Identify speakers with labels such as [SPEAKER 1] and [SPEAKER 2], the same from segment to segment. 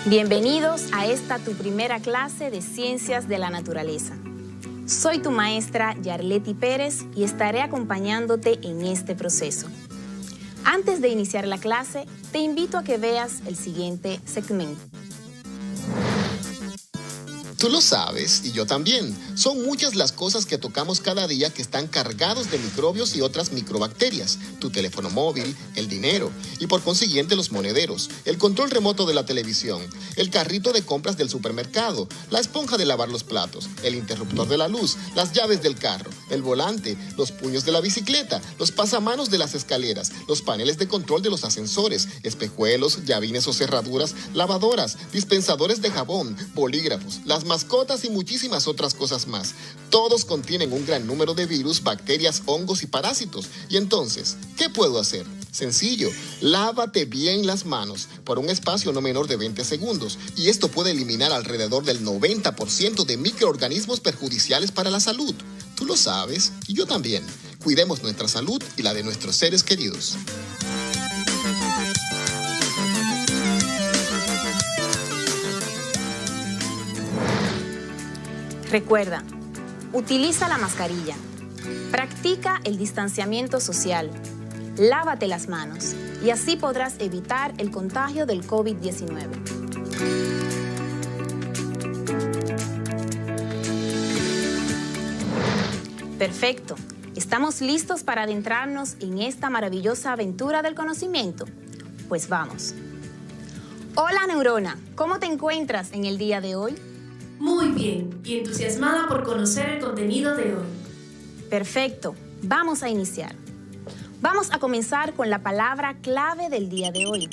[SPEAKER 1] Bienvenidos a esta tu primera clase de Ciencias de la Naturaleza. Soy tu maestra Yarleti Pérez y estaré acompañándote en este proceso. Antes de iniciar la clase, te invito a que veas el siguiente segmento.
[SPEAKER 2] Tú lo sabes, y yo también. Son muchas las cosas que tocamos cada día que están cargados de microbios y otras microbacterias. Tu teléfono móvil, el dinero, y por consiguiente los monederos, el control remoto de la televisión, el carrito de compras del supermercado, la esponja de lavar los platos, el interruptor de la luz, las llaves del carro, el volante, los puños de la bicicleta, los pasamanos de las escaleras, los paneles de control de los ascensores, espejuelos, llavines o cerraduras, lavadoras, dispensadores de jabón, bolígrafos, las mascotas y muchísimas otras cosas más. Todos contienen un gran número de virus, bacterias, hongos y parásitos. Y entonces, ¿qué puedo hacer? Sencillo, lávate bien las manos por un espacio no menor de 20 segundos y esto puede eliminar alrededor del 90% de microorganismos perjudiciales para la salud. Tú lo sabes y yo también. Cuidemos nuestra salud y la de nuestros seres queridos.
[SPEAKER 1] Recuerda, utiliza la mascarilla, practica el distanciamiento social, lávate las manos y así podrás evitar el contagio del COVID-19. Perfecto, ¿estamos listos para adentrarnos en esta maravillosa aventura del conocimiento? Pues vamos. Hola neurona, ¿cómo te encuentras en el día de hoy?
[SPEAKER 3] Muy bien, y entusiasmada por conocer el contenido de hoy.
[SPEAKER 1] Perfecto, vamos a iniciar. Vamos a comenzar con la palabra clave del día de hoy.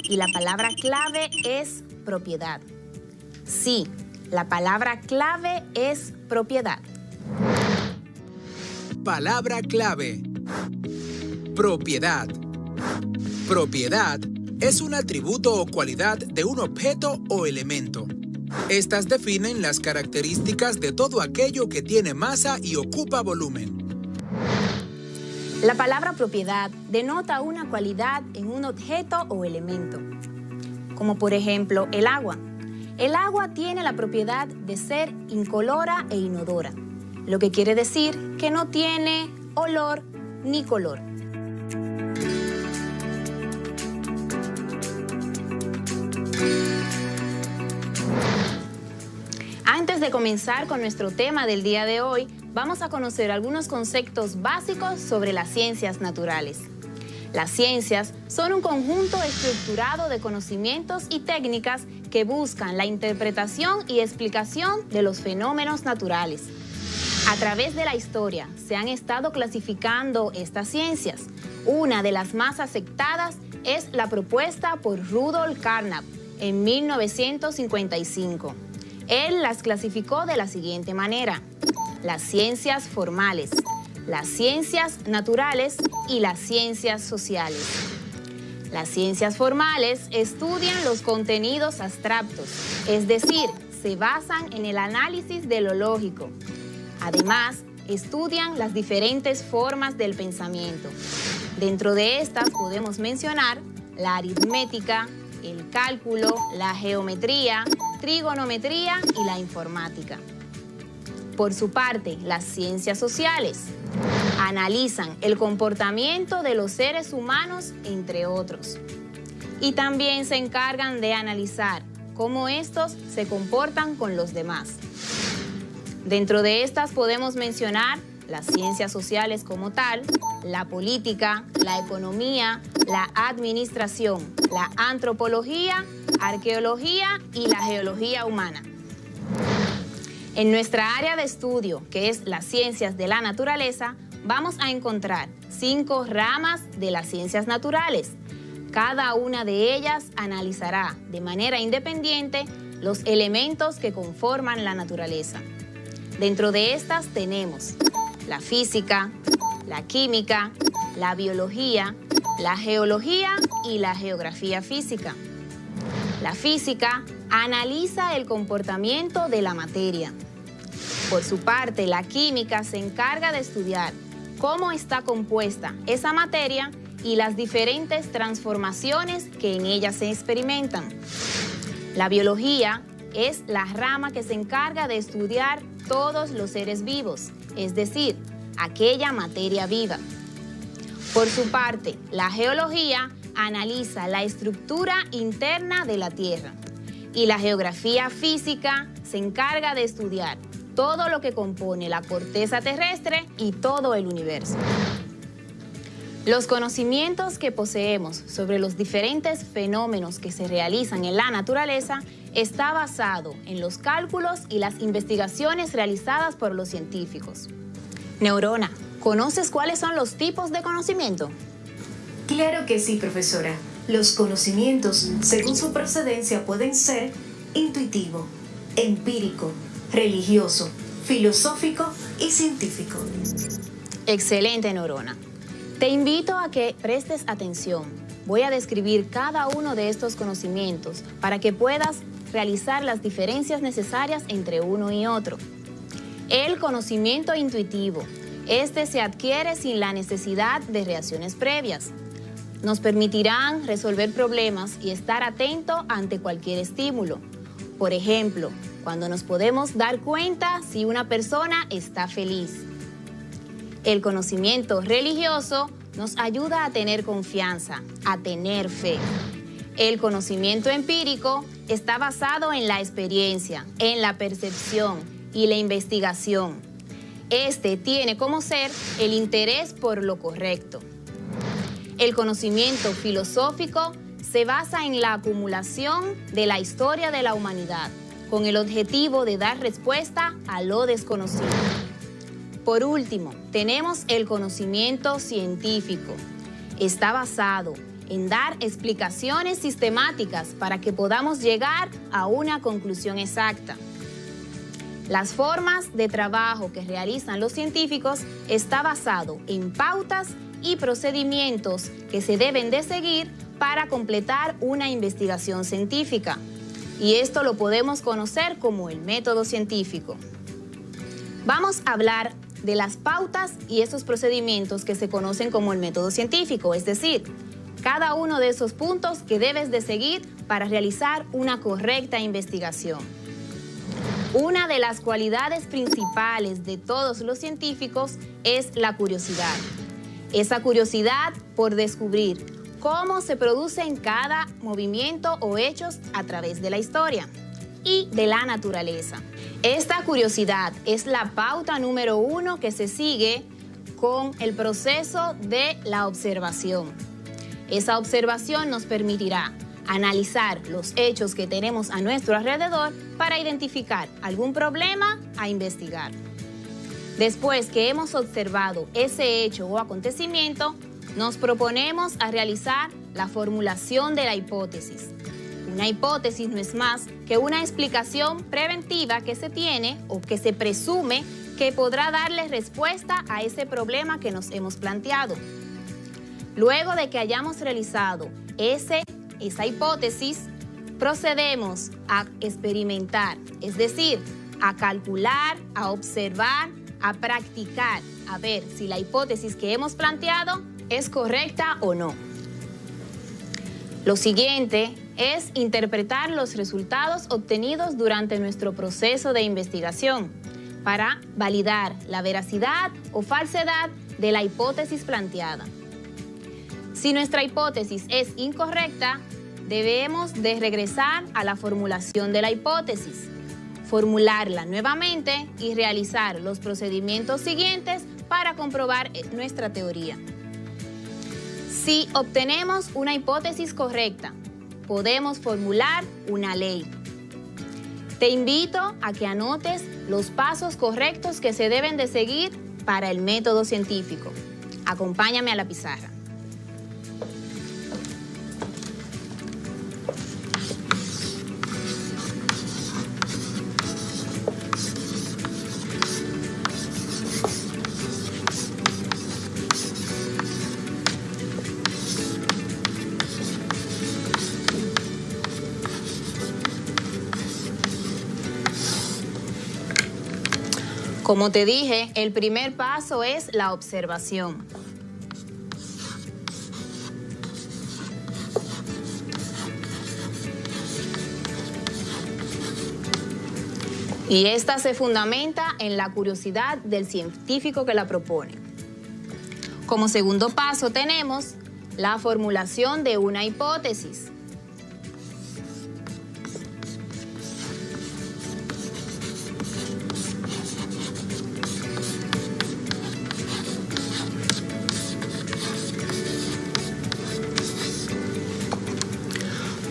[SPEAKER 1] Y la palabra clave es propiedad. Sí, la palabra clave es propiedad.
[SPEAKER 4] Palabra clave. Propiedad. Propiedad es un atributo o cualidad de un objeto o elemento. Estas definen las características de todo aquello que tiene masa y ocupa volumen.
[SPEAKER 1] La palabra propiedad denota una cualidad en un objeto o elemento, como por ejemplo el agua. El agua tiene la propiedad de ser incolora e inodora, lo que quiere decir que no tiene olor ni color. Antes de comenzar con nuestro tema del día de hoy, vamos a conocer algunos conceptos básicos sobre las ciencias naturales. Las ciencias son un conjunto estructurado de conocimientos y técnicas que buscan la interpretación y explicación de los fenómenos naturales. A través de la historia se han estado clasificando estas ciencias. Una de las más aceptadas es la propuesta por Rudolf Carnap en 1955. Él las clasificó de la siguiente manera: las ciencias formales, las ciencias naturales y las ciencias sociales. Las ciencias formales estudian los contenidos abstractos, es decir, se basan en el análisis de lo lógico. Además, estudian las diferentes formas del pensamiento. Dentro de estas podemos mencionar la aritmética, el cálculo, la geometría, trigonometría y la informática. Por su parte, las ciencias sociales analizan el comportamiento de los seres humanos, entre otros. Y también se encargan de analizar cómo estos se comportan con los demás. Dentro de estas podemos mencionar las ciencias sociales como tal, la política, la economía, la administración, la antropología, arqueología y la geología humana. En nuestra área de estudio, que es las ciencias de la naturaleza, vamos a encontrar 5 ramas de las ciencias naturales. Cada una de ellas analizará de manera independiente los elementos que conforman la naturaleza. Dentro de estas tenemos la física, la química, la biología, la geología y la geografía física. La física analiza el comportamiento de la materia. Por su parte, la química se encarga de estudiar cómo está compuesta esa materia y las diferentes transformaciones que en ella se experimentan. La biología es la rama que se encarga de estudiar todos los seres vivos, es decir, aquella materia viva. Por su parte, la geología analiza la estructura interna de la Tierra y la geografía física se encarga de estudiar todo lo que compone la corteza terrestre y todo el universo. Los conocimientos que poseemos sobre los diferentes fenómenos que se realizan en la naturaleza está basado en los cálculos y las investigaciones realizadas por los científicos. Neurona, ¿conoces cuáles son los tipos de conocimiento?
[SPEAKER 3] Claro que sí, profesora. Los conocimientos, según su procedencia, pueden ser intuitivo, empírico, religioso, filosófico y científico.
[SPEAKER 1] Excelente, Neurona. Te invito a que prestes atención. Voy a describir cada uno de estos conocimientos para que puedas realizar las diferencias necesarias entre uno y otro. El conocimiento intuitivo. Este se adquiere sin la necesidad de reacciones previas. Nos permitirán resolver problemas y estar atento ante cualquier estímulo. Por ejemplo, cuando nos podemos dar cuenta si una persona está feliz. El conocimiento religioso nos ayuda a tener confianza, a tener fe. El conocimiento empírico está basado en la experiencia, en la percepción y la investigación. Este tiene como ser el interés por lo correcto. El conocimiento filosófico se basa en la acumulación de la historia de la humanidad, con el objetivo de dar respuesta a lo desconocido. Por último, tenemos el conocimiento científico. Está basado en dar explicaciones sistemáticas para que podamos llegar a una conclusión exacta. Las formas de trabajo que realizan los científicos está basado en pautas y procedimientos que se deben de seguir para completar una investigación científica. Y esto lo podemos conocer como el método científico. Vamos a hablar de las pautas y esos procedimientos que se conocen como el método científico, es decir, cada uno de esos puntos que debes de seguir para realizar una correcta investigación. Una de las cualidades principales de todos los científicos es la curiosidad. Esa curiosidad por descubrir cómo se producen cada movimiento o hechos a través de la historia y de la naturaleza. Esta curiosidad es la pauta número 1 que se sigue con el proceso de la observación. Esa observación nos permitirá analizar los hechos que tenemos a nuestro alrededor para identificar algún problema a investigar. Después que hemos observado ese hecho o acontecimiento, nos proponemos a realizar la formulación de la hipótesis. Una hipótesis no es más que una explicación preventiva que se tiene o que se presume que podrá darle respuesta a ese problema que nos hemos planteado. Luego de que hayamos realizado esa hipótesis, procedemos a experimentar, es decir, a calcular, a observar, a practicar, a ver si la hipótesis que hemos planteado es correcta o no. Lo siguiente es interpretar los resultados obtenidos durante nuestro proceso de investigación para validar la veracidad o falsedad de la hipótesis planteada. Si nuestra hipótesis es incorrecta, debemos de regresar a la formulación de la hipótesis, formularla nuevamente y realizar los procedimientos siguientes para comprobar nuestra teoría. Si obtenemos una hipótesis correcta, podemos formular una ley. Te invito a que anotes los pasos correctos que se deben de seguir para el método científico. Acompáñame a la pizarra. Como te dije, el primer paso es la observación. Y esta se fundamenta en la curiosidad del científico que la propone. Como segundo paso tenemos la formulación de una hipótesis.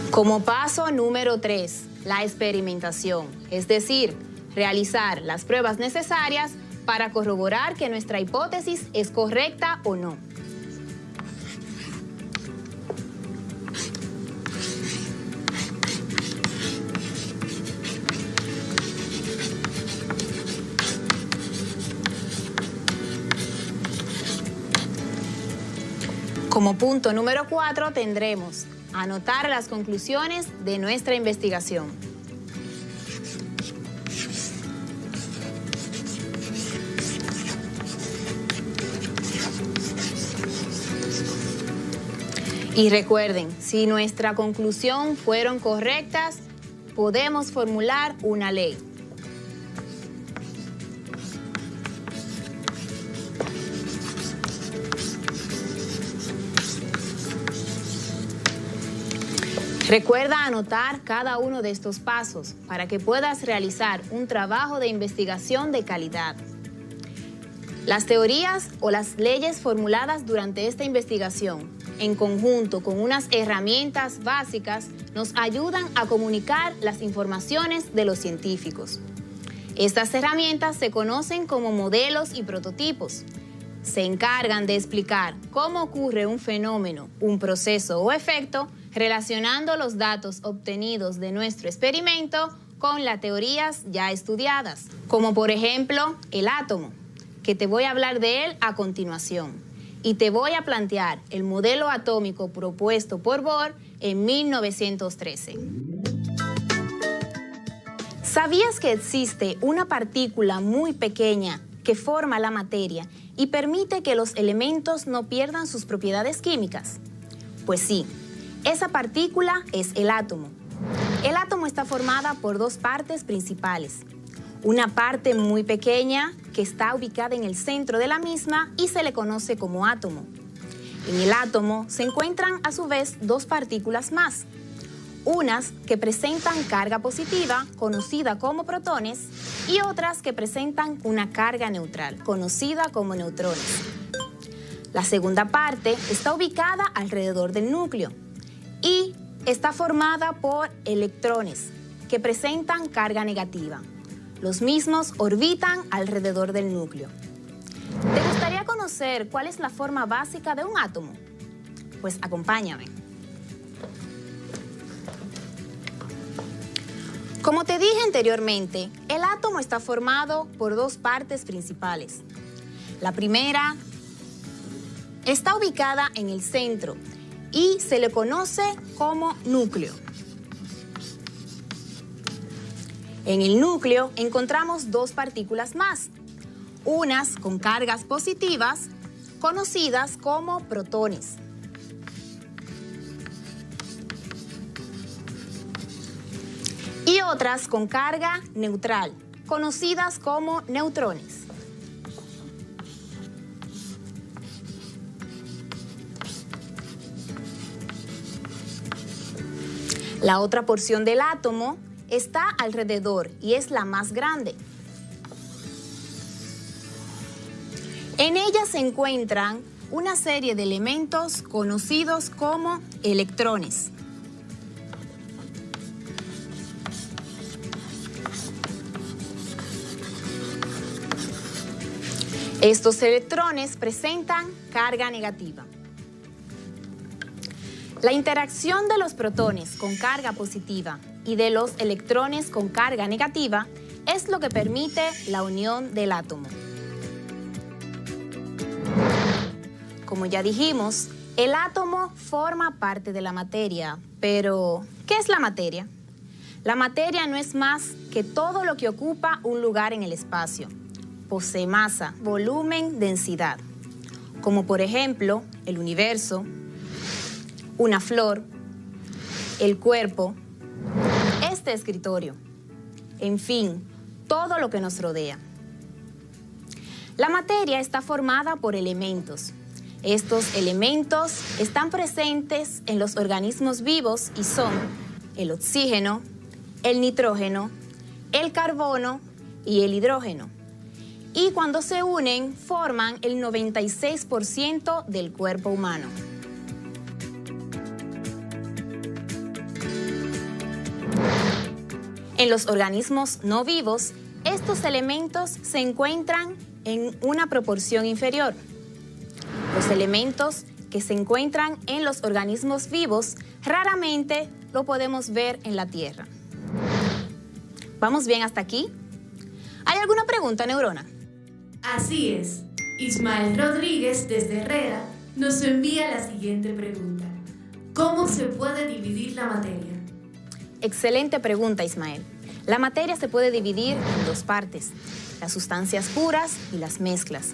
[SPEAKER 1] Como paso número 3, la experimentación, es decir, realizar las pruebas necesarias para corroborar que nuestra hipótesis es correcta o no. Como punto número 4 tendremos anotar las conclusiones de nuestra investigación. Y recuerden, si nuestra conclusión fueron correctas, podemos formular una ley. Recuerda anotar cada uno de estos pasos para que puedas realizar un trabajo de investigación de calidad. Las teorías o las leyes formuladas durante esta investigación, en conjunto con unas herramientas básicas, nos ayudan a comunicar las informaciones de los científicos. Estas herramientas se conocen como modelos y prototipos. Se encargan de explicar cómo ocurre un fenómeno, un proceso o efecto, relacionando los datos obtenidos de nuestro experimento con las teorías ya estudiadas, como por ejemplo el átomo, que te voy a hablar de él a continuación, y te voy a plantear el modelo atómico propuesto por Bohr en 1913. ¿Sabías que existe una partícula muy pequeña que forma la materia y permite que los elementos no pierdan sus propiedades químicas? Pues sí. Esa partícula es el átomo. El átomo está formada por dos partes principales. Una parte muy pequeña que está ubicada en el centro de la misma y se le conoce como átomo. En el átomo se encuentran a su vez dos partículas más. Unas que presentan carga positiva, conocida como protones, y otras que presentan una carga neutral, conocida como neutrones. La segunda parte está ubicada alrededor del núcleo y está formada por electrones que presentan carga negativa. Los mismos orbitan alrededor del núcleo. ¿Te gustaría conocer cuál es la forma básica de un átomo? Pues acompáñame. Como te dije anteriormente, el átomo está formado por dos partes principales. La primera está ubicada en el centro y se le conoce como núcleo. En el núcleo encontramos dos partículas más, unas con cargas positivas, conocidas como protones. Y otras con carga neutral, conocidas como neutrones. La otra porción del átomo está alrededor y es la más grande. En ella se encuentran una serie de elementos conocidos como electrones. Estos electrones presentan carga negativa. La interacción de los protones con carga positiva y de los electrones con carga negativa es lo que permite la unión del átomo. Como ya dijimos, el átomo forma parte de la materia, pero ¿qué es la materia? La materia no es más que todo lo que ocupa un lugar en el espacio. Posee masa, volumen, densidad, como por ejemplo el universo, una flor, el cuerpo, este escritorio. En fin, todo lo que nos rodea. La materia está formada por elementos. Estos elementos están presentes en los organismos vivos y son el oxígeno, el nitrógeno, el carbono y el hidrógeno. Y cuando se unen, forman el 96% del cuerpo humano. En los organismos no vivos, estos elementos se encuentran en una proporción inferior. Los elementos que se encuentran en los organismos vivos raramente lo podemos ver en la Tierra. ¿Vamos bien hasta aquí? ¿Hay alguna pregunta, Neurona?
[SPEAKER 3] Así es. Ismael Rodríguez, desde Herrera, nos envía la siguiente pregunta. ¿Cómo se puede dividir la materia?
[SPEAKER 1] Excelente pregunta, Ismael. La materia se puede dividir en dos partes, las sustancias puras y las mezclas.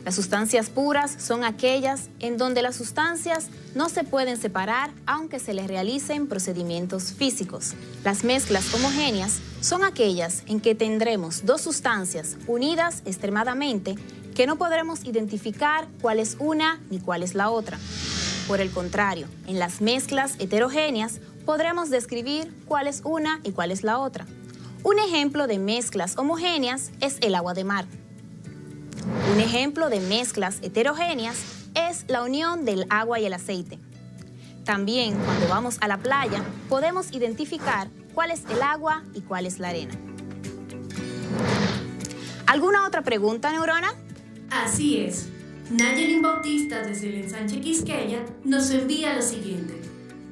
[SPEAKER 1] Las sustancias puras son aquellas en donde las sustancias no se pueden separar aunque se les realicen procedimientos físicos. Las mezclas homogéneas son aquellas en que tendremos dos sustancias unidas extremadamente que no podremos identificar cuál es una ni cuál es la otra. Por el contrario, en las mezclas heterogéneas podremos describir cuál es una y cuál es la otra. Un ejemplo de mezclas homogéneas es el agua de mar. Un ejemplo de mezclas heterogéneas es la unión del agua y el aceite. También, cuando vamos a la playa, podemos identificar cuál es el agua y cuál es la arena. ¿Alguna otra pregunta, Neurona?
[SPEAKER 3] Así es. Nayelin Bautista, desde el Ensanche Quisqueya, nos envía lo siguiente.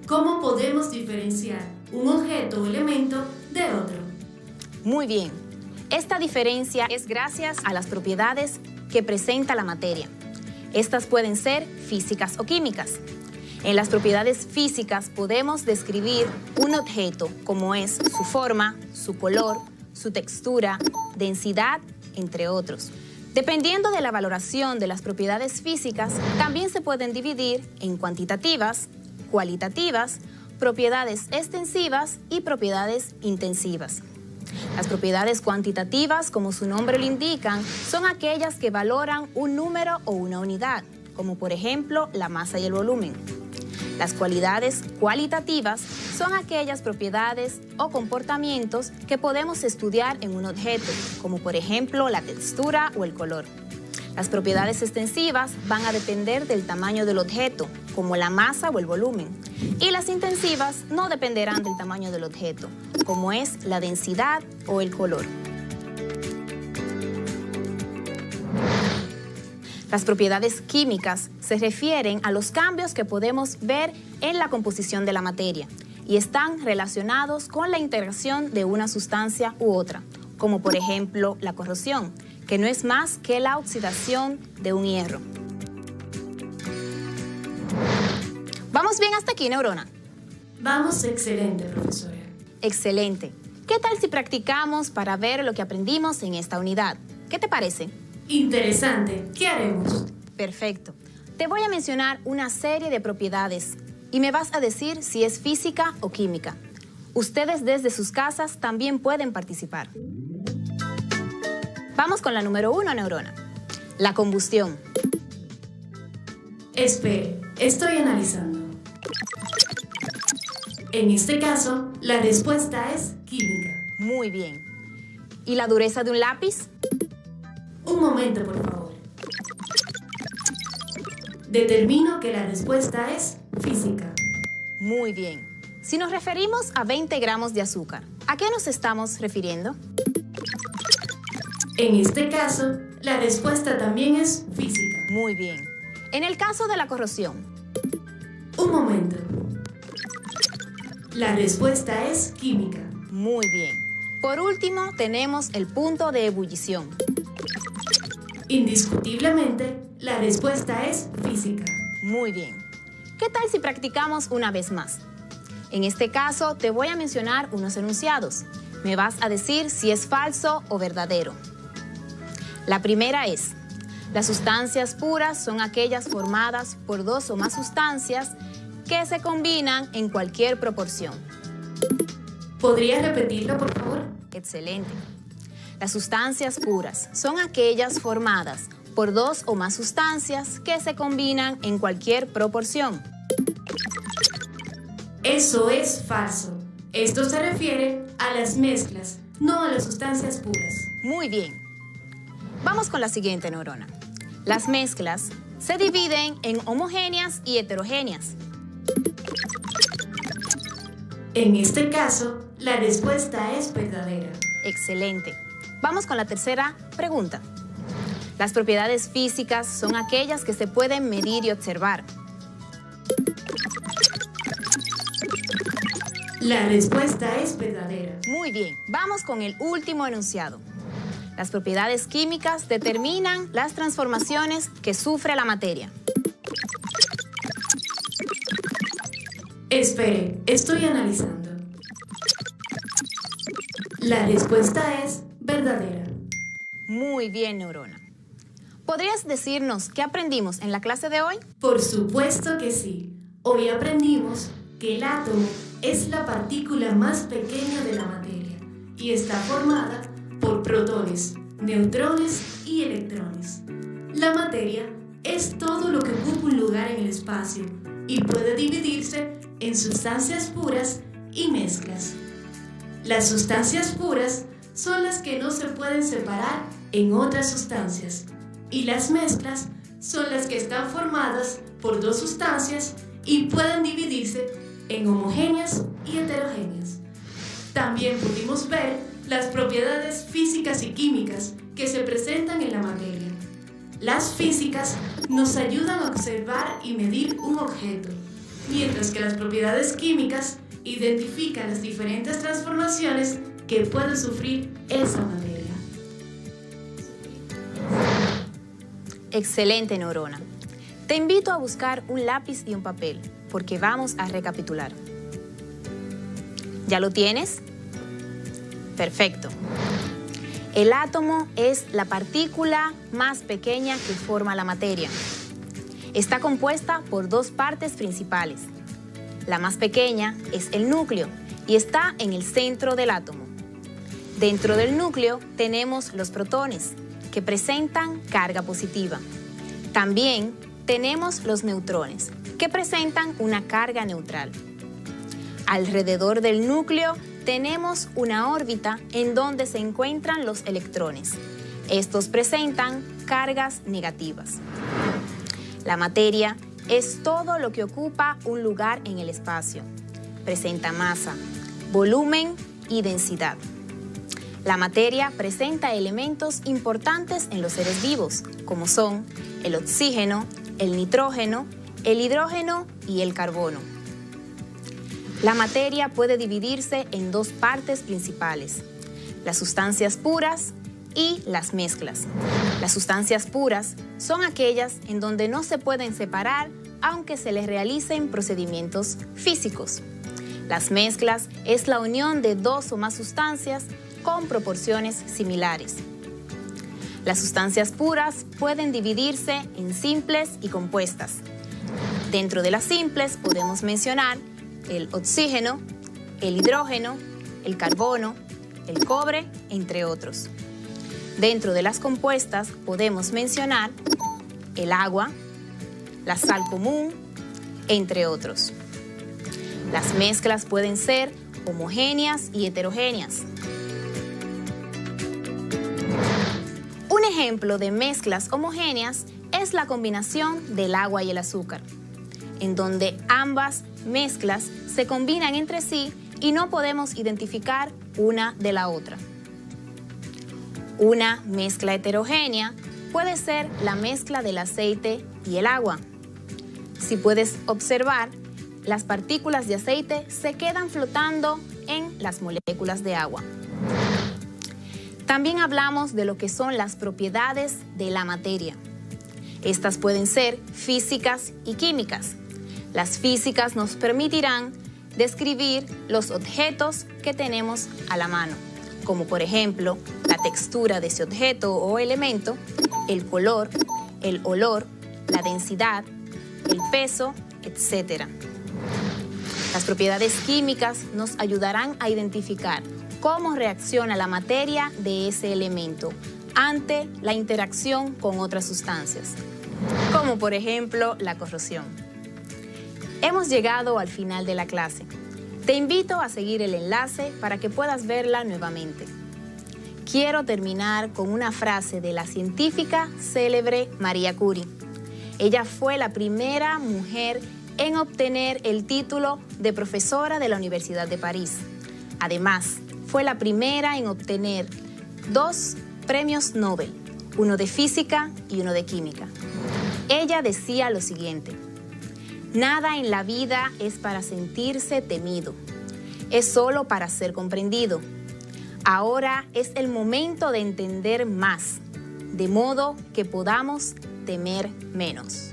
[SPEAKER 3] ¿Cómo podemos diferenciar un objeto o elemento de otro?
[SPEAKER 1] Muy bien. Esta diferencia es gracias a las propiedades que presenta la materia. Estas pueden ser físicas o químicas. En las propiedades físicas podemos describir un objeto como es su forma, su color, su textura, densidad, entre otros. Dependiendo de la valoración de las propiedades físicas, también se pueden dividir en cuantitativas, cualitativas, propiedades extensivas y propiedades intensivas. Las propiedades cuantitativas, como su nombre lo indican, son aquellas que valoran un número o una unidad, como por ejemplo la masa y el volumen. Las cualidades cualitativas son aquellas propiedades o comportamientos que podemos estudiar en un objeto, como por ejemplo la textura o el color. Las propiedades extensivas van a depender del tamaño del objeto, como la masa o el volumen. Y las intensivas no dependerán del tamaño del objeto, como es la densidad o el color. Las propiedades químicas se refieren a los cambios que podemos ver en la composición de la materia y están relacionados con la integración de una sustancia u otra, como por ejemplo la corrosión, que no es más que la oxidación de un hierro. ¿Vamos bien hasta aquí, Neurona?
[SPEAKER 3] Vamos excelente, profesora.
[SPEAKER 1] Excelente. ¿Qué tal si practicamos para ver lo que aprendimos en esta unidad? ¿Qué te parece?
[SPEAKER 3] Interesante. ¿Qué haremos?
[SPEAKER 1] Perfecto. Te voy a mencionar una serie de propiedades y me vas a decir si es física o química. Ustedes desde sus casas también pueden participar. Vamos con la número 1, Neurona. La combustión.
[SPEAKER 3] Espere, estoy analizando. En este caso, la respuesta es química.
[SPEAKER 1] Muy bien. ¿Y la dureza de un lápiz?
[SPEAKER 3] Un momento, por favor. Determino que la respuesta es física.
[SPEAKER 1] Muy bien. Si nos referimos a 20 gramos de azúcar, ¿a qué nos estamos refiriendo?
[SPEAKER 3] En este caso, la respuesta también es física.
[SPEAKER 1] Muy bien. En el caso de la corrosión.
[SPEAKER 3] Un momento. La respuesta es química.
[SPEAKER 1] Muy bien. Por último, tenemos el punto de ebullición.
[SPEAKER 3] Indiscutiblemente, la respuesta es física.
[SPEAKER 1] Muy bien. ¿Qué tal si practicamos una vez más? En este caso, te voy a mencionar unos enunciados. Me vas a decir si es falso o verdadero. La primera es: las sustancias puras son aquellas formadas por dos o más sustancias que se combinan en cualquier proporción.
[SPEAKER 3] ¿Podría repetirlo, por favor?
[SPEAKER 1] Excelente. Las sustancias puras son aquellas formadas por dos o más sustancias que se combinan en cualquier proporción.
[SPEAKER 3] Eso es falso. Esto se refiere a las mezclas, no a las sustancias puras.
[SPEAKER 1] Muy bien. Vamos con la siguiente neurona. Las mezclas se dividen en homogéneas y heterogéneas.
[SPEAKER 3] En este caso, la respuesta es verdadera.
[SPEAKER 1] Excelente. Vamos con la tercera pregunta. Las propiedades físicas son aquellas que se pueden medir y observar.
[SPEAKER 3] La respuesta es verdadera.
[SPEAKER 1] Muy bien. Vamos con el último enunciado. Las propiedades químicas determinan las transformaciones que sufre la materia.
[SPEAKER 3] Espere, estoy analizando. La respuesta es verdadera.
[SPEAKER 1] Muy bien, neurona. ¿Podrías decirnos qué aprendimos en la clase de hoy?
[SPEAKER 3] Por supuesto que sí. Hoy aprendimos que el átomo es la partícula más pequeña de la materia y está formada por protones, neutrones y electrones. La materia es todo lo que ocupa un lugar en el espacio y puede dividirse en sustancias puras y mezclas. Las sustancias puras son las que no se pueden separar en otras sustancias y las mezclas son las que están formadas por dos sustancias y pueden dividirse en homogéneas y heterogéneas. También pudimos ver las propiedades físicas y químicas que se presentan en la materia. Las físicas nos ayudan a observar y medir un objeto, mientras que las propiedades químicas identifican las diferentes transformaciones que puede sufrir esa materia.
[SPEAKER 1] Excelente, neurona. Te invito a buscar un lápiz y un papel, porque vamos a recapitular. ¿Ya lo tienes? Perfecto. El átomo es la partícula más pequeña que forma la materia. Está compuesta por dos partes principales. La más pequeña es el núcleo y está en el centro del átomo. Dentro del núcleo tenemos los protones, que presentan carga positiva. También tenemos los neutrones, que presentan una carga neutral. Alrededor del núcleo tenemos una órbita en donde se encuentran los electrones. Estos presentan cargas negativas. La materia es todo lo que ocupa un lugar en el espacio. Presenta masa, volumen y densidad. La materia presenta elementos importantes en los seres vivos, como son el oxígeno, el nitrógeno, el hidrógeno y el carbono. La materia puede dividirse en dos partes principales: las sustancias puras y las mezclas. Las sustancias puras son aquellas en donde no se pueden separar aunque se les realicen procedimientos físicos. Las mezclas es la unión de dos o más sustancias con proporciones similares. Las sustancias puras pueden dividirse en simples y compuestas. Dentro de las simples podemos mencionar el oxígeno, el hidrógeno, el carbono, el cobre, entre otros. Dentro de las compuestas podemos mencionar el agua, la sal común, entre otros. Las mezclas pueden ser homogéneas y heterogéneas. Un ejemplo de mezclas homogéneas es la combinación del agua y el azúcar, en donde ambas mezclas se combinan entre sí y no podemos identificar una de la otra. Una mezcla heterogénea puede ser la mezcla del aceite y el agua. Si puedes observar, las partículas de aceite se quedan flotando en las moléculas de agua. También hablamos de lo que son las propiedades de la materia. Estas pueden ser físicas y químicas. Las físicas nos permitirán describir los objetos que tenemos a la mano, como por ejemplo la textura de ese objeto o elemento, el color, el olor, la densidad, el peso, etc. Las propiedades químicas nos ayudarán a identificar cómo reacciona la materia de ese elemento ante la interacción con otras sustancias, como por ejemplo la corrosión. Hemos llegado al final de la clase. Te invito a seguir el enlace para que puedas verla nuevamente. Quiero terminar con una frase de la científica célebre María Curie. Ella fue la primera mujer en obtener el título de profesora de la Universidad de París. Además, fue la primera en obtener 2 premios Nobel, uno de física y uno de química. Ella decía lo siguiente: nada en la vida es para sentirse temido, es solo para ser comprendido. Ahora es el momento de entender más, de modo que podamos temer menos.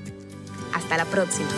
[SPEAKER 1] Hasta la próxima.